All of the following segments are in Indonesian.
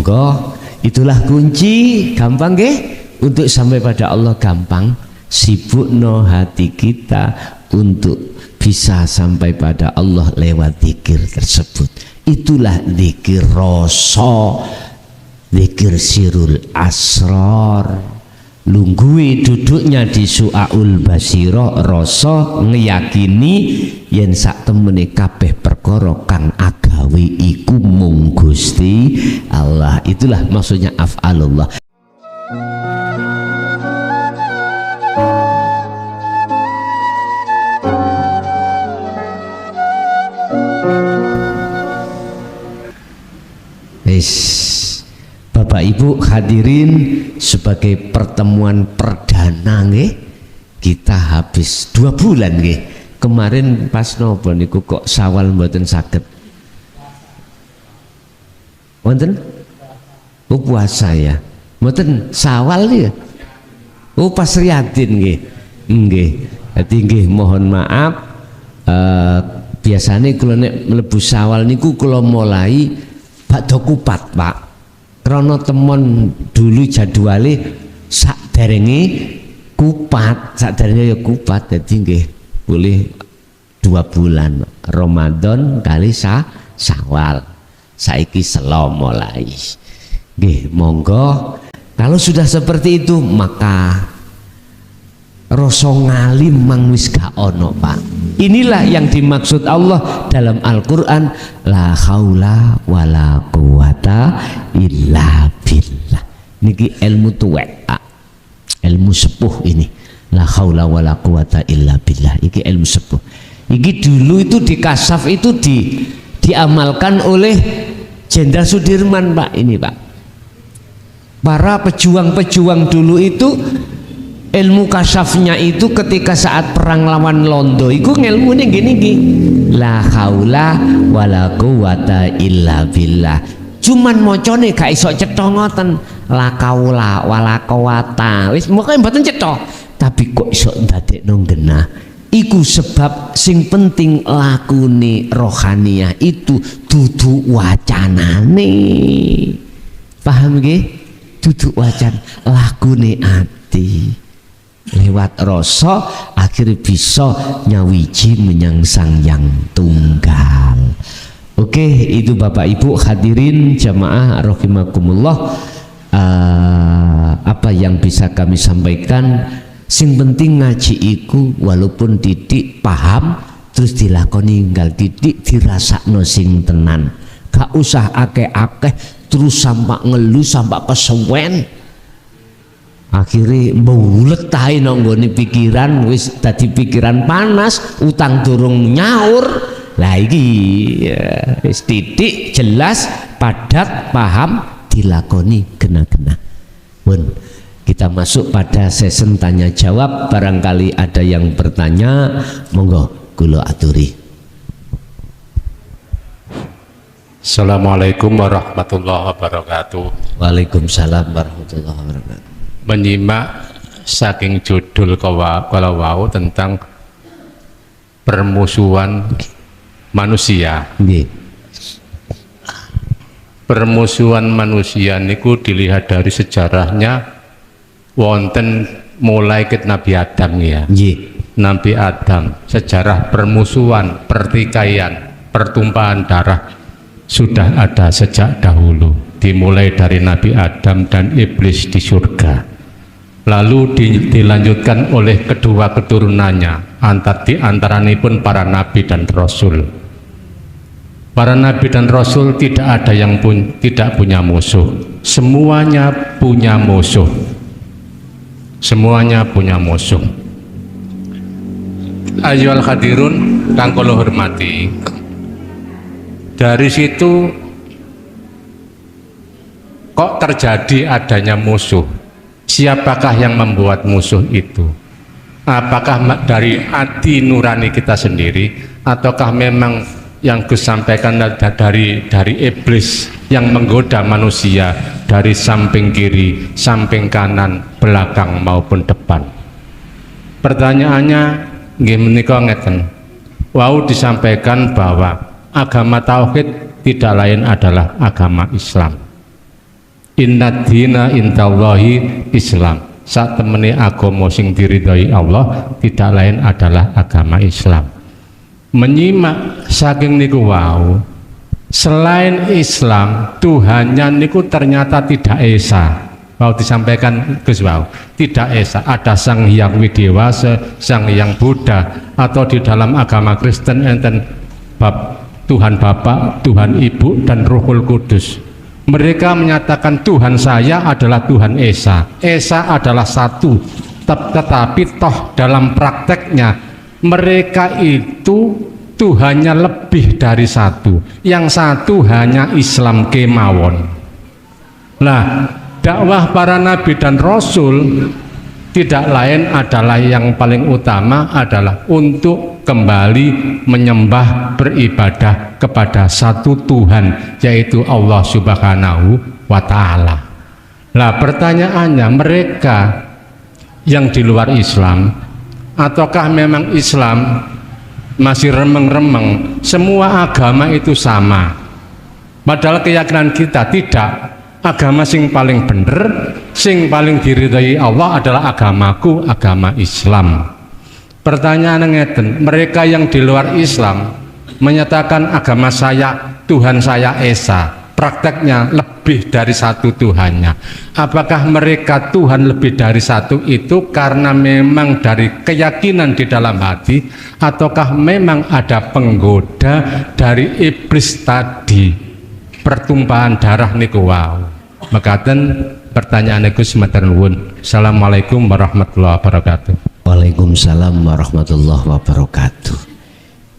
Monggo, itulah kunci gampang nggih untuk sampai pada Allah, gampang. Sibukno hati kita untuk bisa sampai pada Allah lewat zikir tersebut. Itulah zikir rasa, zikir sirul asrar. Lungguhi duduknya di su'aul basiro, rasa ngeyakini yen sak temene kabeh perkara kang agawe iku mung Gusti Allah. Itulah maksudnya af'alullah. Bapak Ibu hadirin, sebagai pertemuan perdana nggih, kita habis 2 bulan nggih. Kemarin pas nopo niku kok Syawal mboten saged. Wonten? Oh puasa ya. Mboten Syawal ya. Oh pas Riyadin nggih. Nggih. Dadi nggih mohon maaf, biasanya kula nek mlebu Syawal niku kula mulai bakda kupat, Pak. Krana temon dulu jadwale sakderenge kupat, sakderenge ya kupat, dadi nggih boleh 2 bulan Ramadan kali Syawal. Saiki selo mulai. Nggih, monggo. Kalau sudah seperti itu maka rasa ngalim mang wis gak ono, Pak. Inilah yang dimaksud Allah dalam Al-Qur'an, la haula wala quwata illa billah. Niki ilmu tuwek, Pak. Ilmu sepuh ini. La haula wala quwata illa billah. Iki ilmu sepuh. Iki dulu itu di Kasaf itu diamalkan oleh Jenderal Sudirman, Pak. Ini, Pak. Para pejuang-pejuang dulu itu ilmu kasafnya itu ketika saat perang lawan Londo itu ilmunya gini, la haula wala quwata illa billah. Cuman mocone gak iso cetha ngoten, la kaula wala quwata. Wis mokane mboten cetha, tapi kok iso ndadekno genah. Iku sebab sing penting lakune rohaniah itu dudu wacanane. Paham nggih? Dudu wacan, lakune ati. Lewat rasa akhirnya bisa nyawiji menyang Sang Yang Tunggal. Oke, itu Bapak Ibu hadirin jamaah rahimakumullah, apa yang bisa kami sampaikan. Sing penting ngaji iku walaupun titik paham terus dilakoni, nggal titik dirasakno sing tenan. Gak usah akeh-akeh terus sampai ngeluh sampai kesuwen. Akhirnya bulet tahe nonggone pikiran, wis dadi pikiran panas, utang durung nyaur. Lah iki ya, wis titik jelas padat paham dilakoni gena-gena. Pun kita masuk pada sesi tanya jawab. Barangkali ada yang bertanya, monggo kula aturi. Assalamualaikum warahmatullahi wabarakatuh. Waalaikumsalam warahmatullahi wabarakatuh. Menyimak saking judul kalau wau tentang permusuhan manusia. Permusuhan manusia niku dilihat dari sejarahnya wonten mulai ke Nabi Adam ya. Nabi Adam, sejarah permusuhan, pertikaian, pertumpahan darah sudah ada sejak dahulu, dimulai dari Nabi Adam dan iblis di surga. Lalu dilanjutkan oleh kedua keturunannya, di antaranipun para nabi dan rasul. Para nabi dan rasul tidak ada yang tidak punya musuh. Semuanya punya musuh. Semuanya punya musuh. Ayyuhal hadirun kang kula hormati. Dari situ kok terjadi adanya musuh? Siapakah yang membuat musuh itu? Apakah dari hati nurani kita sendiri, ataukah memang yang disampaikan dari iblis yang menggoda manusia dari samping kiri, samping kanan, belakang maupun depan? Pertanyaannya nggih menika ngeten. Wau disampaikan bahwa agama tauhid tidak lain adalah agama Islam. Inna dina indallahi Islam. Sak temene agama sing diridhoi Allah tidak lain adalah agama Islam. Menyimak saking niku wau, selain Islam Tuhannya niku ternyata tidak esa. Mau disampaikan Gus wau, tidak esa. Ada Sang Hyang Widewasa, Sang Hyang Buddha, atau di dalam agama Kristen enten Tuhan Bapa, Tuhan Ibu, dan Ruhul Kudus. Mereka menyatakan Tuhan saya adalah Tuhan Esa. Esa adalah satu, tetapi toh dalam prakteknya mereka itu Tuhannya lebih dari satu. Yang satu hanya Islam kemawon. Nah, dakwah para nabi dan rasul tidak lain adalah yang paling utama adalah untuk kembali menyembah beribadah kepada satu Tuhan, yaitu Allah Subhanahu wa Ta'ala. Nah, pertanyaannya, mereka yang di luar Islam, ataukah memang Islam masih remeng-remeng, semua agama itu sama? Padahal keyakinan kita tidak. Agama sing paling bener, sing paling diridhai Allah adalah agamaku, agama Islam. Pertanyaan ngeten, mereka yang di luar Islam menyatakan agama saya, Tuhan saya Esa, prakteknya lebih dari satu Tuhannya. Apakah mereka Tuhan lebih dari satu itu karena memang dari keyakinan di dalam hati, ataukah memang ada penggoda dari iblis tadi? Pertumpahan darah niku wau. Mekaten pertanyaan niku semeter nuwun. Assalamualaikum warahmatullahi wabarakatuh. Waalaikumsalam warahmatullahi wabarakatuh.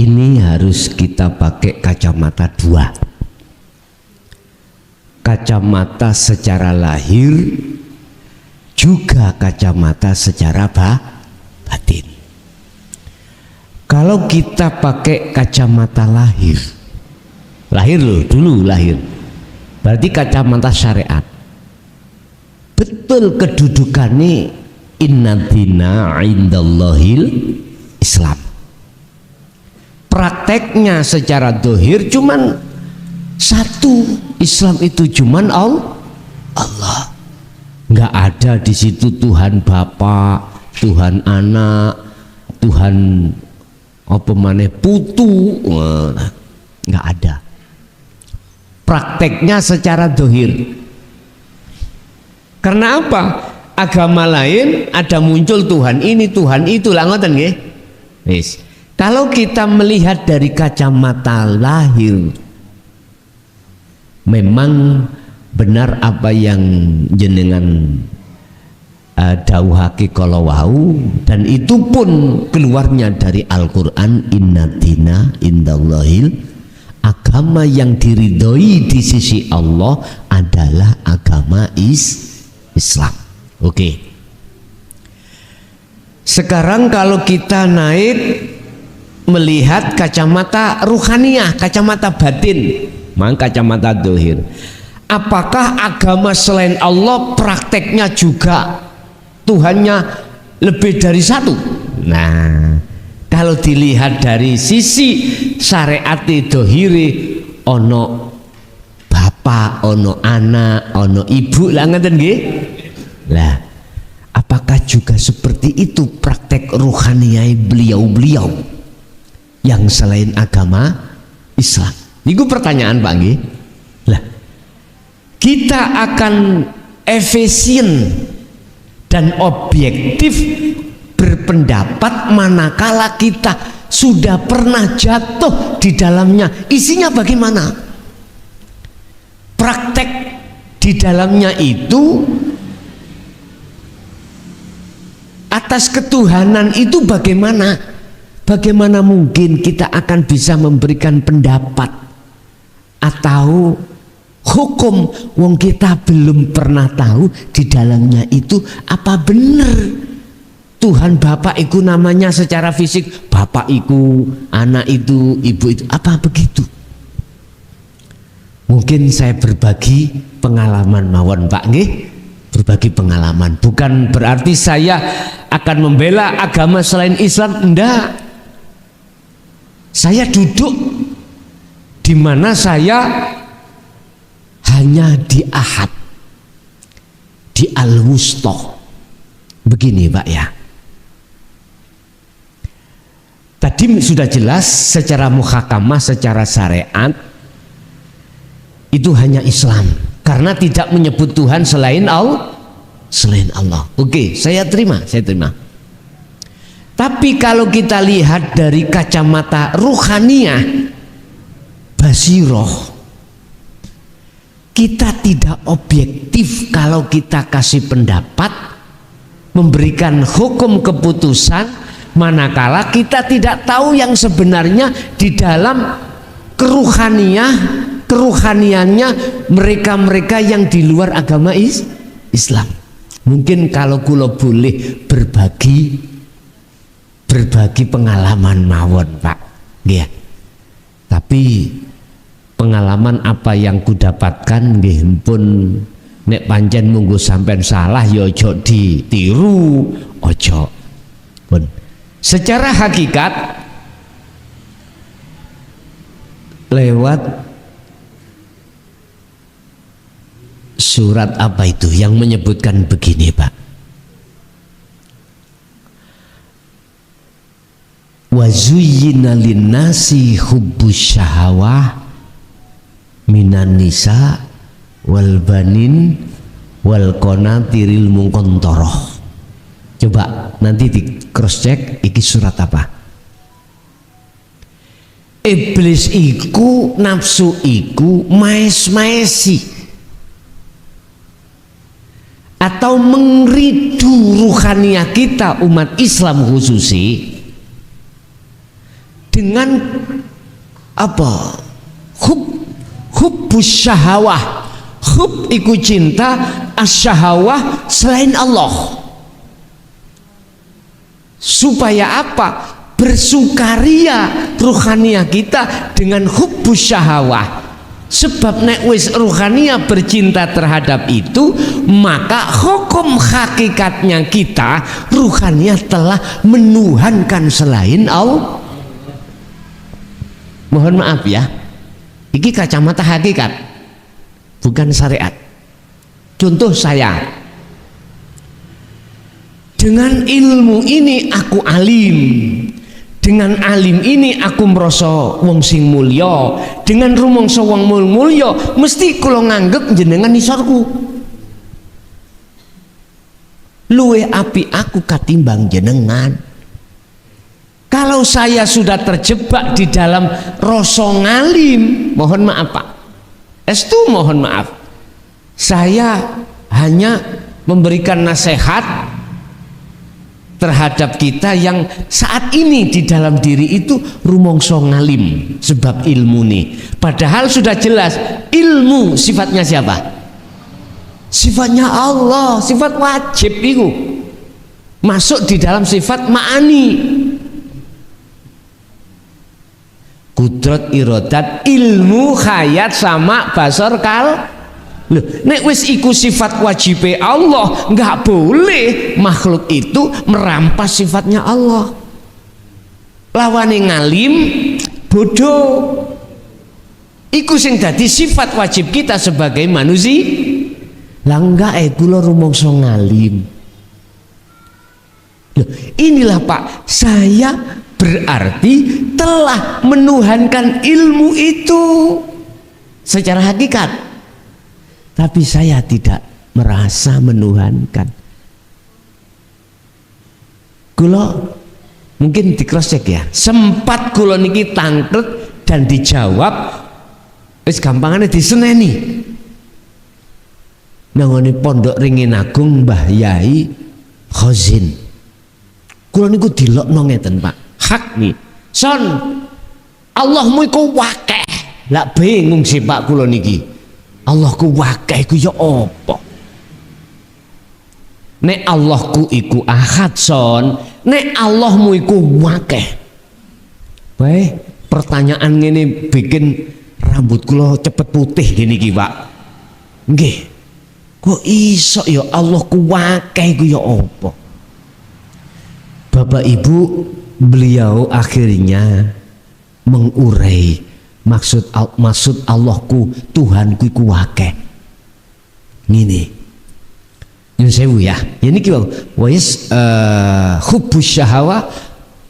Ini harus kita pakai kacamata dua. Kacamata secara lahir, juga kacamata secara batin. Kalau kita pakai kacamata lahir loh, dulu lahir, berarti kacamata syariat. Betul kedudukannya inna dina indallahil Islam. Prakteknya secara dohir cuman satu, Islam itu cuman Allah. Nggak ada di situ Tuhan Bapa, Tuhan Anak, Tuhan apa maneh putu, nggak ada. Prakteknya secara dohir. Karena apa? Agama lain ada muncul Tuhan ini, Tuhan itu, lah ngoten nggih. Wis. Kalau kita melihat dari kacamata lahir, memang benar apa yang jenengan dawuhake kala wau, dan itu pun keluarnya dari Al-Qur'an, inna dina indallahil, agama yang diridhoi di sisi Allah adalah agama Islam. Oke. Sekarang kalau kita naik melihat kacamata ruhaniyah, kacamata batin, maka kacamata dohir. Apakah agama selain Allah prakteknya juga Tuhannya lebih dari satu? Nah, kalau dilihat dari sisi syariat dohiri, ono bapak, ono anak, ono ibu, lah ngeten nggih. Lah, apakah juga seperti itu praktek ruhaniyah beliau-beliau yang selain agama Islam? Itu pertanyaan Pak nggih. Lah, kita akan efisien dan objektif berpendapat manakala kita sudah pernah jatuh di dalamnya. Isinya bagaimana? Praktek di dalamnya itu, atas ketuhanan itu bagaimana? Bagaimana mungkin kita akan bisa memberikan pendapat atau hukum wong kita belum pernah tahu di dalamnya itu apa benar Tuhan Bapak itu namanya secara fisik Bapak itu, anak itu, ibu itu, apa begitu? Mungkin saya berbagi pengalaman mawon Pak nggih, berbagi pengalaman. Bukan berarti saya akan membela agama selain Islam, enggak. Saya duduk di mana saya hanya di Ahad. di al-wusta. Begini Pak ya, tadi sudah jelas secara muhakamah, secara syariat itu hanya Islam, karena tidak menyebut Tuhan selain Allah. Oke, saya terima. Tapi kalau kita lihat dari kacamata ruhaniyah, basiroh, kita tidak objektif kalau kita kasih pendapat, memberikan hukum keputusan, manakala kita tidak tahu yang sebenarnya di dalam keruhaniannya mereka-mereka yang di luar agama Islam. Mungkin kalau kula boleh berbagi pengalaman mawon Pak, ya. Tapi pengalaman apa yang kudapatkan nggih pun nek pancen munggo sampean salah ya ojo ditiru, ojo. Pun secara hakikat lewat surat apa itu yang menyebutkan begini Pak, wa zuyyina linnasi hubbus syahawah minan nisa wal banin wal qanatiril muqantarah. Coba nanti di cross check iki surat apa. Iblis iku, nafsu iku maes-maesi atau mengridu ruhaniyah kita umat Islam khususi dengan apa? Hubbus syahawah. Hub iku cinta, asyahawah selain Allah. Supaya apa? Bersukaria ruhaniyah kita dengan hubbus syahawah. Sebab nek wis ruhaniyah bercinta terhadap itu, maka hukum hakikatnya kita ruhaniyah telah menuhankan selain Allah. Mohon maaf ya, ini kacamata hakikat, bukan syariat. Contoh saya, dengan ilmu ini aku alim, dengan alim ini aku merasa wong sing mulya, dengan rumangsa wong mulya mesti kula nganggep jenengan isorku luwih apik aku katimbang jenengan. Kalau saya sudah terjebak di dalam rasa ngalim, mohon maaf Pak, estu mohon maaf, saya hanya memberikan nasihat terhadap kita yang saat ini di dalam diri itu rumangsa ngalim sebab ilmu nih. Padahal sudah jelas ilmu sifatnya siapa? Sifatnya Allah, sifat wajib itu masuk di dalam sifat ma'ani, kudrat, irodat, ilmu, hayat, sama, basar, kal. Loh, nek wis iku sifat wajib Allah, nggak boleh makhluk itu merampas sifatnya Allah. Lawane ngalim bodoh. Iku sing dadi sifat wajib kita sebagai manusia. Lah enggak kula rumangsa ngalim. Loh, inilah Pak, saya berarti telah menuhankan ilmu itu secara hakikat. Tapi saya tidak merasa menuhankan. Kula mungkin di cross check ya, sempat kula niki tangkret dan dijawab wis gampangane diseneni nangone pondok Ringin Agung Mbah Yai Khazin. Kula niku dilokno ngeten Pak, hak nih son Allahmu iku wakeh. Lah bingung sih Pak kula niki, Allahku wakeh iku ya apa? Nek Allahku iku ahad son, nek Allahmu iku wakeh. Bae, pertanyaan ngene bikin rambut kula cepet putih gini iki Pak. Nggih. Kok iso ya Allahku wakeh iku ya apa? Bapak Ibu, beliau akhirnya mengurai maksud Allahku, Tuhanku iku wakeh. Ngene. Nyun sewu ya. Ya niki wis hubbus syahawa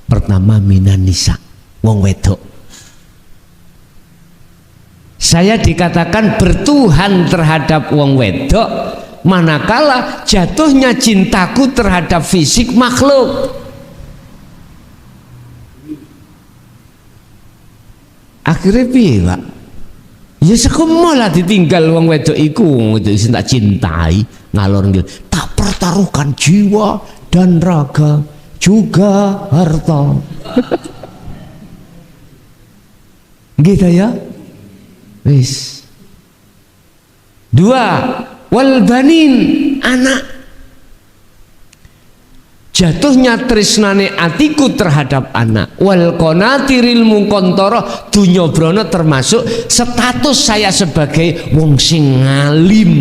pertama minan nisa, wong wedok. Saya dikatakan bertuhan terhadap wong wedok manakala jatuhnya cintaku terhadap fisik makhluk. Akhirnya piye, Pak? Ya sekemola ditinggal wong wedok iku, itu tak cintai, ngalor ngidul. Tak pertaruhkan jiwa dan raga juga harta. Gitu ya. Wis. 2 wal banin, anak. Jatuhnya tresnane atiku terhadap anak. Wal qanatiril muqantara, dunya brana termasuk status saya sebagai wong sing ngalim.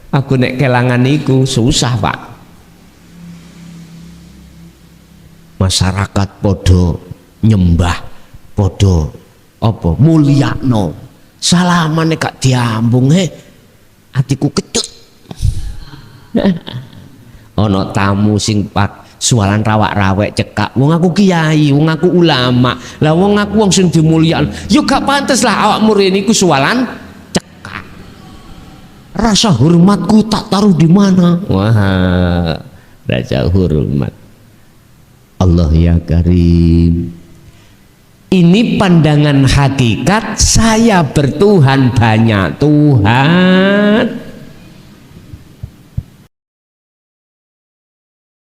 Aku nek kelangan iku susah, Pak. Masyarakat podo nyembah, podo apa mulyakno. Salaman nek gak diambung atiku kecut. Ono tamu sing pak sualan rawak-rawek cekak, wong aku kiai, wong aku ulama, lah wong aku wong sing dimulyakno, yo gak pantes lah awakmu rene iku sualan cekak. Rasa hormatku tak taruh di mana? Wah, rasa hormat. Allah ya Karim. Ini pandangan hakikat saya bertuhan banyak Tuhan.